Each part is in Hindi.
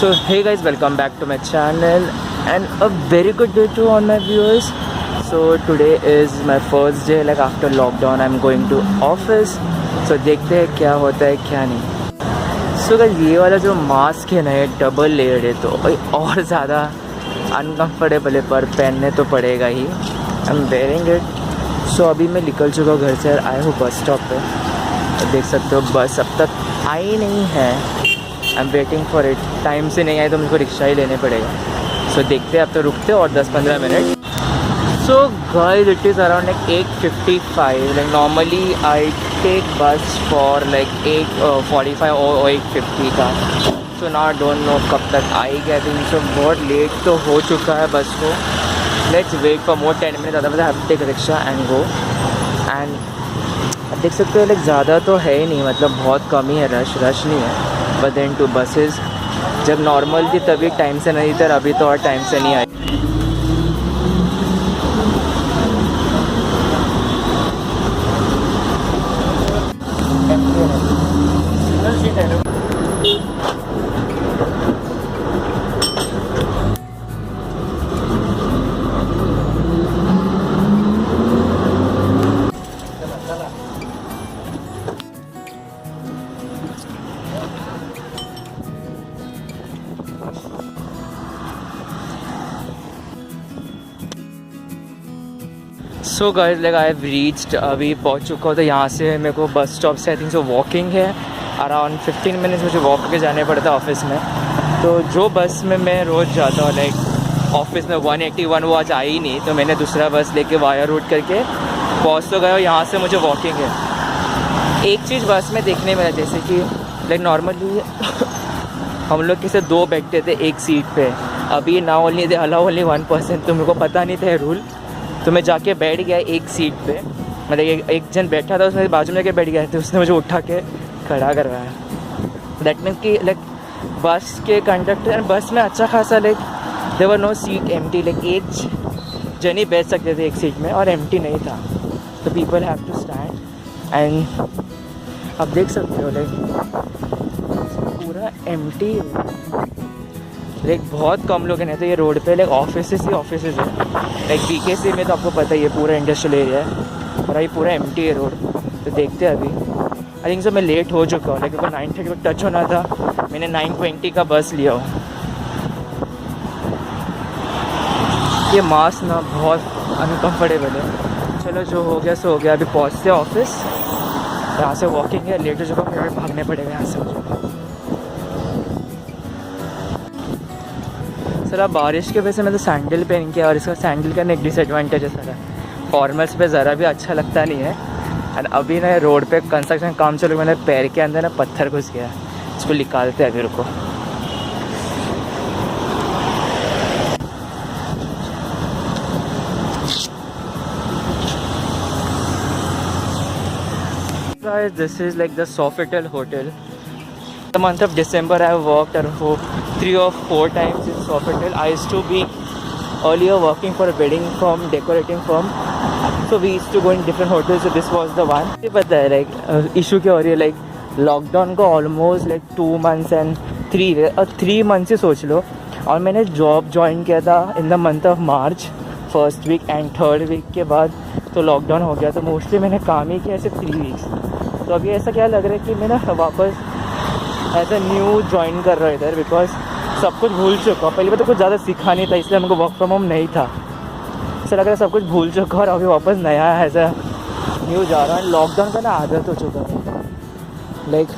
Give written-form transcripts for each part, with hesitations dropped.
So hey guys, welcome back to my channel and a very good day to all my viewers. So today is my first day like after lockdown. I'm going to office. So देखते हैं क्या होता है क्या नहीं. So guys, ये वाला जो मास्क है ना ये डबल लेयर्ड है तो भाई और ज़्यादा अनकम्फर्टेबल है पर पहनने तो पड़ेगा ही. I am wearing it. So अभी मैं निकल चुका हूँ घर से. आया हूँ बस स्टॉप पे. तो देख सकते हो बस अब तक आई नहीं है. I am waiting for it. Time से नहीं आए तो मुझको रिक्शा ही लेने पड़ेगा. सो देखते हैं अब तो रुकते और 10-15 minute. So guys it is around like 8:55. Like normally I take bus for like 8:45 और 8:50 का. So now I don't know कब तक आएगी. आई थिंक सो बहुत लेट तो हो चुका है बस को. Let's wait for more 10 minute. Otherwise I have to take rickshaw and go. And देख सकते हो लाइक ज़्यादा तो है ही नहीं, मतलब बहुत कम ही है. रश नहीं है. बट देन टू बसेस जब नॉर्मल थी तभी टाइम से नहीं थी, अभी तो और टाइम से नहीं आई. So guys like I have reached. अभी पहुंच चुका हूँ. तो यहाँ से मेरे को बस स्टॉप से आई थिंक सो वॉकिंग है. अराउंड 15 मिनट्स मुझे वॉक के जाने पड़ता है ऑफिस में. तो जो बस में मैं रोज़ जाता हूँ लाइक ऑफिस में 181 वो आज आई नहीं, तो मैंने दूसरा बस लेके वाया रूट करके पहुँच तो गया. यहाँ से मुझे वॉकिंग है. एक चीज़ बस में देखने में जैसे कि लाइक नॉर्मली हम लोग किसे 2 बैठते थे एक सीट पे. अभी ना ओनली दे अलाउ ओनली 1%. तो मेरे को पता नहीं था रूल. तो मैं जाके बैठ गया एक सीट पे. मतलब एक जन बैठा था उसमें बाजू में जाके बैठ गया. तो उसने मुझे उठा के खड़ा करवाया. दैट मीन्स कि लाइक बस के कंडक्टर बस में अच्छा खासा like there were no seat empty. Like एक जन ही बैठ सकते थे एक सीट में और एम्प्टी नहीं था. तो people have to stand. And अब देख सकते हो लाइक पूरा एम्प्टी. लाइक बहुत कम लोग हैं. नहीं तो ये रोड पे लाइक ऑफिसेस ही ऑफिसेस है. लाइक BKC में तो आपको पता ही है पूरा इंडस्ट्रियल एरिया है और अभी पूरा एम्प्टी है रोड. तो देखते हैं अभी. आई थिंक सो मैं लेट हो चुका हूँ. लाइक अगर 9:30 को टच होना था, मैंने 9:20 का बस लिया हूँ. ये मास्क ना बहुत अनकम्फर्टेबल है. चलो जो हो गया सो हो गया. अभी पहुँचते हैं ऑफिस. यहाँ से वॉकिंग है. लेट हो चुका हूँ. फिर भागने पड़ेगा यहाँ से मुझे. सर बारिश की वजह से मैं तो सैंडल पहन के, और इसका सैंडल का एक डिसएडवांटेज है सर, फॉर्मल्स पे ज़रा भी अच्छा लगता नहीं है. और अभी ना रोड पे कंस्ट्रक्शन काम चल रहा है. मैंने पैर के अंदर ना पत्थर घुस गया. इसको निकालते हैं अभी. रुको. This is like the Sofitel hotel. The month of December I have worked around 3 or 4 times in Sofitel. I used to be earlier working for a wedding firm, decorating firm. So we used to go in different hotels. So this was the one. पता है like issue क्या हो रही है like lockdown को almost like 2 months and 3 months से सोच लो. और मैंने जॉब ज्वाइन किया था in the month of March first week and third week के बाद तो लॉकडाउन हो गया. तो मोस्टली मैंने काम ही किया सिर्फ 3 वीक्स. तो अभी ऐसा क्या लग रहा है कि मैं ना वापस एज अ न्यू ज्वाइन कर रहा है इधर. बिकॉज सब कुछ भूल चुका हूँ. पहले में तो कुछ ज़्यादा सीखा नहीं था, इसलिए हमको वर्क फ्रॉम होम नहीं था. ऐसा लग रहा है सब कुछ भूल चुका और अभी वापस नया एज अ न्यू जा रहा है. लॉकडाउन का ना आदत हो चुका है लाइक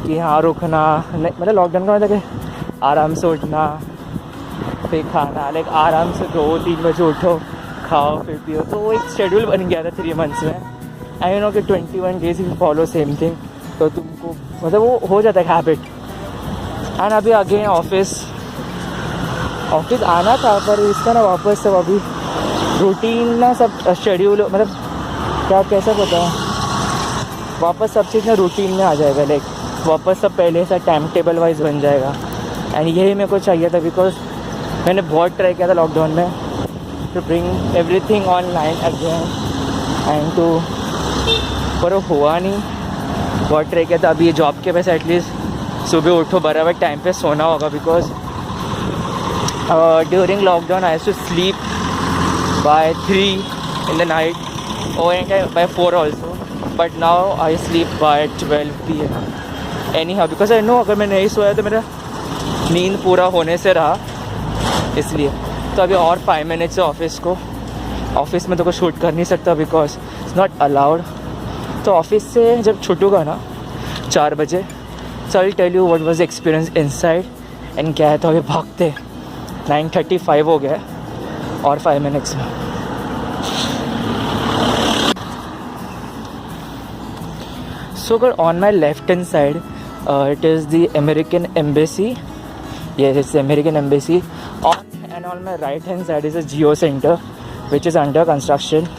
कि यहाँ रुकना. मतलब लॉकडाउन का मतलब आराम से उठना फिर खाना. लाइक आराम से 2-3 बजे उठो, खाओ फिर पियो. तो वो एक शेड्यूल बन गया था 3 मंथ्स में. आई नो कि 21 days you follow same thing. तो तुमको मतलब वो हो जाता है हैबिट. एंड अभी अगेन ऑफिस आना था पर इसका ना वापस सब अभी रूटीन ना सब शेड्यूल मतलब क्या कैसा पता है वापस सब चीज़ ना रूटीन में आ जाएगा. लाइक वापस सब पहले से टाइम टेबल वाइज बन जाएगा. एंड यही मेरे को चाहिए था. बिकॉज मैंने बहुत ट्राई किया था लॉकडाउन में to bring everything online again and to, पर वो हुआ नहीं. बहुत ट्राई किया था. अभी ये जॉब के वजह से एटलीस्ट सुबह उठो बराबर टाइम पे सोना होगा, because during lockdown I to sleep by 3 in the night or anytime by 4 also, but now I sleep by 12 PM anyhow, because I know अगर मैं नहीं सोया तो मेरा नींद पूरा होने से रहा, इसलिए। तो अभी और 5 मिनट्स है ऑफिस को। ऑफिस में तो कुछ शूट कर नहीं सकता बिकॉज इट्स नॉट अलाउड। तो ऑफिस से जब छूटूंगा ना 4 बजे, so I will tell you what was experience inside and क्या है। तो अभी भागते 9:35 हो गया और 5 मिनट्स में। So on my left hand side, it is the American Embassy. Yes, it's the American Embassy. On my right hand side is a Geo Center, which is under construction.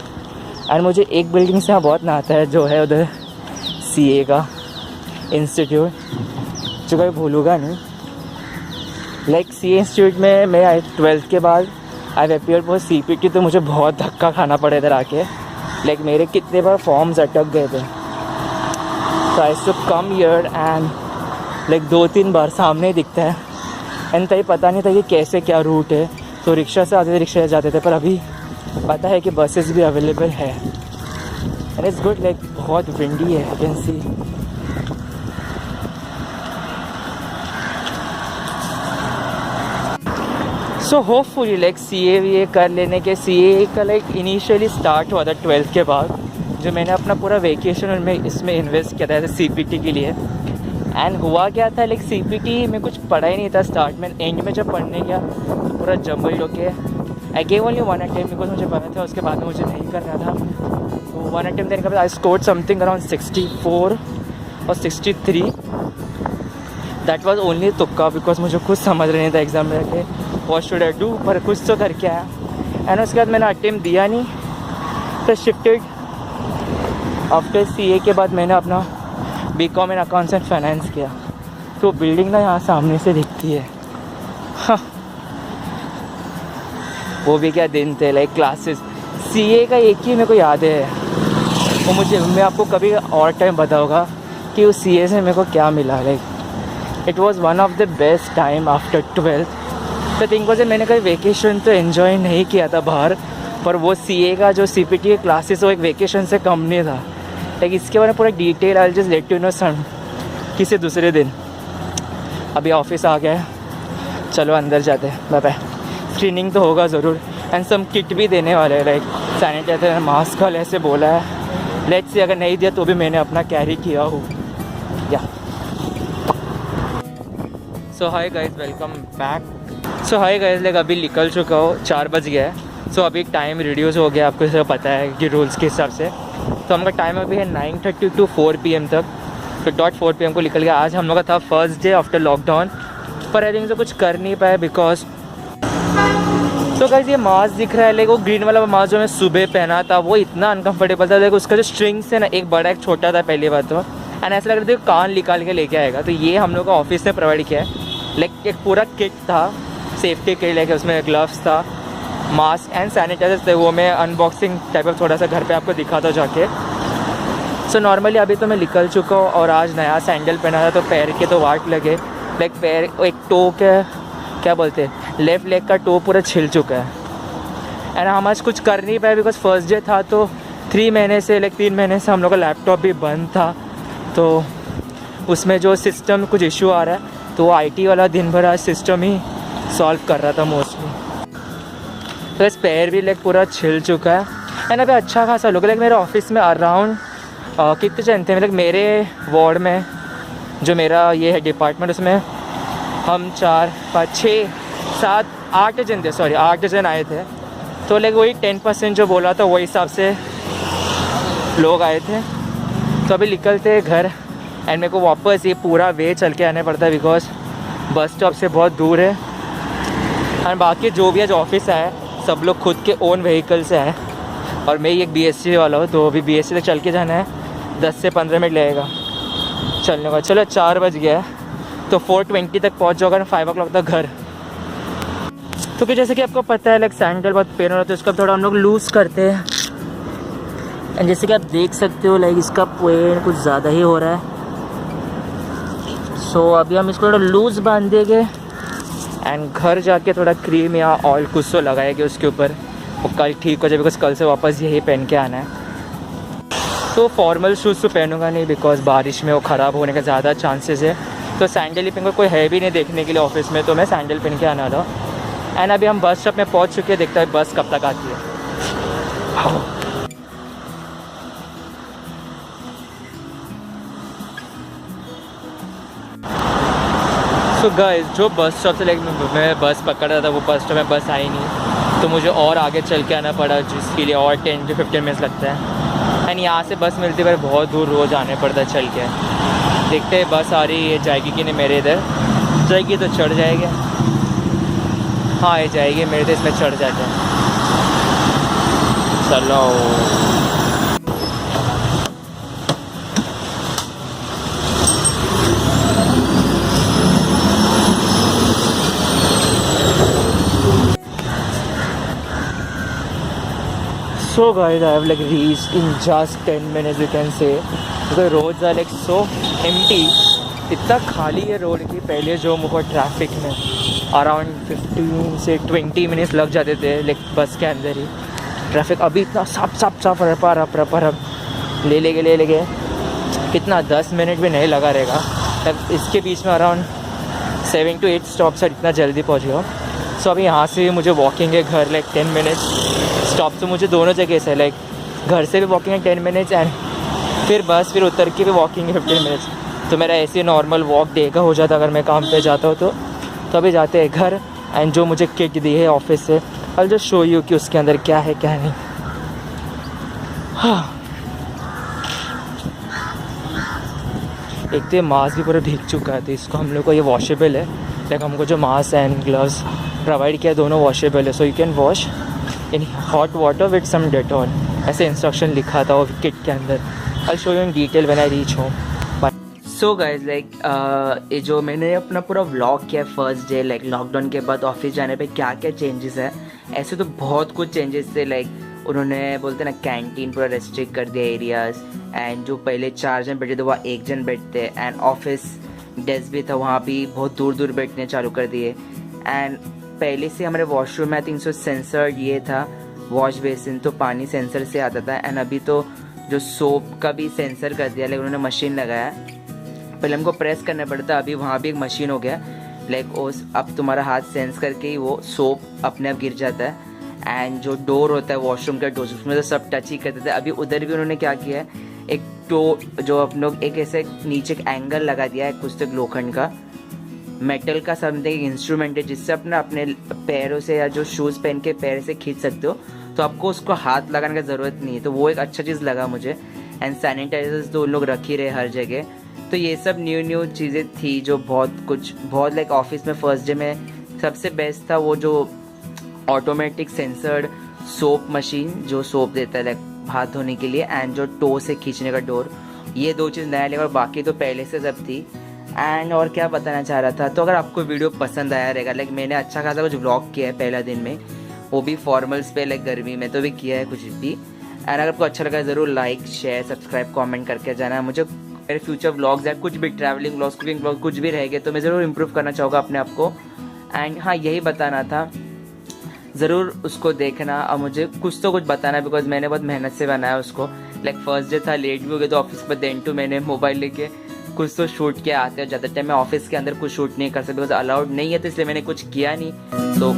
And मुझे एक बिल्डिंग से यहाँ बहुत ना आता है, जो है उधर CA का इंस्टीट्यूट, जो कभी भूलूंगा नहीं। लाइक CA इंस्टीट्यूट में मैं 12th के बाद आई अपियर फॉर CPT, तो मुझे बहुत धक्का खाना पड़ा इधर आके। लाइक मेरे कितने बार फॉर्म्स अटक गए थे। So I used to come here and like 2-3 बार सामने ही दिखता है, एंड तभी पता नहीं था कि कैसे क्या रूट है। तो रिक्शा से आते थे, रिक्शा से जाते थे, पर अभी पता है कि बसेस भी अवेलेबल है। एंड इट्स गुड, लाइक बहुत विंडी है, you can see. So hopefully like CA कर लेने के, CA का लाइक इनिशियली स्टार्ट हुआ था 12th के बाद, जो मैंने अपना पूरा वेकेशन में इसमें इन्वेस्ट किया था एज CPT के लिए। एंड हुआ क्या था, लाइक CPT में कुछ पढ़ा ही नहीं था स्टार्ट में। एंड में जब पढ़ने गया तो पूरा जम्बल होके I gave only 1 attempt, because मुझे पता था उसके बाद में मुझे नहीं करना था। तो 1 अटेम्प्ट देने के बाद आई स्कोर्ड समथिंग अराउंड 64 और 63। दैट वाज ओनली तुक्का, बिकॉज मुझे कुछ समझ नहीं था एग्ज़ाम में के व्हाट शुड आई डू, पर कुछ तो करके आया। एंड उसके बाद मैंने अटेम्प्ट दिया नहीं, तो शिफ्टेड आफ्टर CA के बाद मैंने अपना BCom in accounts and finance किया। तो बिल्डिंग ना यहाँ सामने से दिखती है। हाँ, वो भी क्या दिन थे, लाइक क्लासेस। CA का एक ही मेरे को याद है, वो मैं आपको कभी और टाइम बताऊँगा कि उस CA से मेरे को क्या मिला। Like it was one of the best time after 12th। तो थिंक वॉज मैंने कभी वेकेशन तो एन्जॉय नहीं किया था बाहर, पर वो CA का जो CPT के क्लासेस वो एक वेकेशन से कम नहीं था। लाइक इसके बारे में पूरा detail I just let you know some किसी दूसरे दिन। अभी ऑफिस आ गया है, चलो अंदर जाते हैं। Bye bye. स्क्रीनिंग तो होगा ज़रूर, एंड सम किट भी देने वाले हैं, लाइक सैनिटाइजर, मास्क वाले ऐसे बोला है। लेट्स सी, अगर नहीं दिया तो भी मैंने अपना कैरी किया हो। या सो हाय गाइज, वेलकम बैक। सो हाय गाइज, लाइक अभी निकल चुका हो, 4 बज गया है। सो अभी टाइम रिड्यूस हो गया, आपको सब पता है कि रूल्स के हिसाब से। तो हमका टाइम अभी है 9:30 to 4 PM तक। तो डॉट 4 PM को निकल गया। आज हम लोग का था फर्स्ट डे आफ्टर लॉकडाउन, पर आई थिंक तो कुछ कर नहीं पाए बिकॉज। तो गाइस ये मास्क दिख रहा है, लाइक वो ग्रीन वाला मास्क जो मैं सुबह पहना था वो इतना अनकंफर्टेबल था। लाइक उसका जो स्ट्रिंग्स है ना, एक बड़ा एक छोटा था पहली बात तो, एंड ऐसा लग रहा था कान निकाल के लेके आएगा। तो ये हम लोग का ऑफिस ने प्रोवाइड किया है। लाइक एक पूरा किट था, सेफ्टी किट, लाइक उसमें ग्लव्स था, मास्क एंड सैनिटाइजर थे। वो मैं अनबॉक्सिंग टाइप ऑफ थोड़ा सा घर पे आपको दिखाता जाके। सो नॉर्मली अभी तो मैं निकल चुका हूँ, और आज नया सैंडल पहना था तो पैर के तो वाट लगे। लाइक पैर एक टो के क्या बोलते हैं, लेफ़्ट लेग का टो पूरा छिल चुका है। एंड हम आज कुछ कर नहीं पाए बिकॉज फर्स्ट डे था। तो 3 महीने से, लाइक 3 महीने से हम लोग का लैपटॉप भी बंद था, तो उसमें जो सिस्टम कुछ इशू आ रहा है, तो IT वाला दिन भर आज सिस्टम ही सॉल्व कर रहा था मोस्टली। तो इस पैर भी लाइक पूरा छिल चुका है। एंड अभी अच्छा खासा लोग, लाइक मेरे ऑफिस में अराउंड कितने जन थे, लाइक मेरे वार्ड में जो मेरा ये है डिपार्टमेंट, उसमें हम 4, 5, 6, 7, 8 जन थे। सॉरी 8 जन आए थे। तो लाइक वही 10% जो बोला था वही हिसाब से लोग आए थे। तो अभी निकलते घर, एंड मेरे को वापस ये पूरा वे चल के आने पड़ता है बिकॉज बस स्टॉप से बहुत दूर है। एंड बाकी जो भी आज ऑफिस आए सब लोग खुद के ओन व्हीकल से आए, और मैं एक BSc वाला हूँ, तो अभी BSc तक चल के जाना है। 10 से 15 मिनट लगेगा चलने का। चलो 4 बज गया है, तो 4:20 तक पहुँच जाओगे, 5 o'clock तक घर। तो कि जैसे कि आपको पता है, लाइक सैंडल बहुत पेन हो रहा है, तो इसका थोड़ा हम लोग लूज़ करते हैं। एंड जैसे कि आप देख सकते हो, लाइक इसका पेन कुछ ज़्यादा ही हो रहा है। सो अभी हम इसको थोड़ा लूज़ बांध देंगे एंड घर जाके थोड़ा क्रीम या ऑयल कुछ तो लगाएंगे उसके ऊपर, वो कल ठीक हो जाए बिकॉज कल से वापस यही पहन के आना है। तो फॉर्मल शूज़ तो पहनूंगा नहीं बिकॉज बारिश में वो ख़राब होने का ज़्यादा चांसेस है, तो सैंडल ही पहन कोई है भी नहीं देखने के लिए ऑफिस में, तो मैं सैंडल पहन के आना था। एंड अभी हम बस स्टॉप में पहुंच चुके हैं, देखता है बस कब तक आती है। सो गाइस, जो बस स्टॉप से मैं बस पकड़ रहा था वो बस स्टॉप में बस आई नहीं, तो मुझे और आगे चल के आना पड़ा, जिसके लिए और 10 to 15 मिनट्स लगता है। एंड यहाँ से बस मिलती है बहुत दूर रोज़ आने पड़ता है चल के। देखते हैं बस आ रही है, जाएगी कि नहीं मेरे इधर, जाएगी तो चढ़ जाएगी। हाँ ये जाएगी मेरे, तो इसमें चढ़ जाते हैं। चलो so guys, I have like reached in just 10 minutes you can say. The roads are like so empty, इतना खाली है रोड की। पहले जो मुझको ट्रैफिक में अराउंड 15 से 20 मिनट्स लग जाते थे लाइक बस के अंदर ही ट्रैफिक, अभी इतना साफ रप ले लेके कितना 10 मिनट भी नहीं लगा रहेगा। तब इसके बीच में अराउंड 7 to 8 स्टॉप्स है, इतना जल्दी पहुँच गया। सो अभी यहाँ से मुझे वॉकिंग है घर लाइक 10 मिनट्स, स्टॉप तो मुझे दोनों जगह से लाइक घर से भी वॉकिंग है 10 मिनट्स एंड फिर बस फिर उतर के भी वॉकिंग है 15 मिनट्स। तो मेरा ऐसे नॉर्मल वॉक डे का हो जाता अगर मैं काम पे जाता हूँ तो अभी जाते हैं घर। एंड जो मुझे किट दी है ऑफिस से, आई जस्ट शो यू कि उसके अंदर क्या है क्या नहीं। हाँ, एक तो ये मास्क भी पूरा भीग चुका है, तो इसको हम लोग को ये वॉशेबल है, लाइक हमको जो मास्क एंड ग्लव्स प्रोवाइड किया दोनों वॉशेबल है, so you can wash in hot water with some Dettol, ऐसे इंस्ट्रक्शन लिखा था वो किट के अंदर। I show you in detail when I reach home. So guys like ये जो मैंने अपना पूरा व्लॉग किया फर्स्ट डे लाइक लॉकडाउन के बाद ऑफिस जाने पे क्या क्या चेंजेस है, ऐसे तो बहुत कुछ चेंजेस थे। लाइक उन्होंने बोलते ना कैंटीन पूरा रेस्ट्रिक्ट कर दिया एरियाज़, एंड जो पहले 4 जन बैठे थे वहाँ 1 जन बैठते, एंड ऑफिस डेस्क भी था वहाँ भी बहुत दूर दूर बैठने चालू कर दिए। एंड पहले से हमारे वॉशरूम में आई थिंक सो सेंसर ये था वॉश बेसिन, तो पानी सेंसर से आता था। एंड अभी तो जो सोप का भी सेंसर कर दिया, लाइक उन्होंने मशीन लगाया, पहले हमको प्रेस करना पड़ता, अभी वहाँ भी एक मशीन हो गया लाइक उस अब तुम्हारा हाथ सेंस करके ही वो सोप अपने आप गिर जाता है। एंड जो डोर होता है वॉशरूम का डोर, उसमें तो सब टच ही करते थे, अभी उधर भी उन्होंने क्या किया है एक जो अपन लोग एक ऐसे नीचे एक एंगल लगा दिया है कुछ तक लोखंड का मेटल का समथिंग इंस्ट्रूमेंट है, जिससे अपना अपने पैरों से या जो शूज़ पहन के पैर से खींच सकते हो, तो आपको उसको हाथ लगाने की ज़रूरत नहीं है। तो वो एक अच्छा चीज़ लगा मुझे। एंड सैनिटाइजर्स तो उन लोग रख ही रहे हर जगह। तो ये सब न्यू चीज़ें थी जो बहुत लाइक ऑफिस में फर्स्ट डे में सबसे बेस्ट था वो जो ऑटोमेटिक सेंसर्ड सोप मशीन जो सोप देता है लाइक हाथ धोने के लिए, एंड जो टो से खींचने का डोर, ये 2 चीज़ नया लगा, और बाकी तो पहले से सब थी। एंड और क्या बताना चाह रहा था, तो अगर आपको वीडियो पसंद आया रहेगा, लाइक मैंने अच्छा खासा कुछ व्लॉग किया है पहला दिन में, वो भी फॉर्मल्स पे लाइक गर्मी में तो भी किया है कुछ भी। एंड अगर आपको अच्छा लगा ज़रूर लाइक शेयर सब्सक्राइब कमेंट करके जाना। मुझे मेरे फ्यूचर व्लॉग्स या कुछ भी ट्रैवलिंग व्लॉग्स कुकिंग व्लॉग कुछ भी रहेंगे तो मैं ज़रूर इम्प्रूव करना चाहूँगा अपने आप को। एंड हाँ, यही बताना था, ज़रूर उसको देखना और मुझे कुछ तो कुछ बताना, बिकॉज मैंने बहुत मेहनत से बनाया उसको। लाइक फर्स्ट डे था, लेट भी हो गया तो ऑफिस पर, देन टू मैंने मोबाइल लेके कुछ तो शूट किया आते हैं। ज़्यादा टाइम मैं ऑफिस के अंदर कुछ शूट नहीं कर सकता बिकॉज अलाउड नहीं है, तो इसलिए मैंने कुछ किया नहीं। तो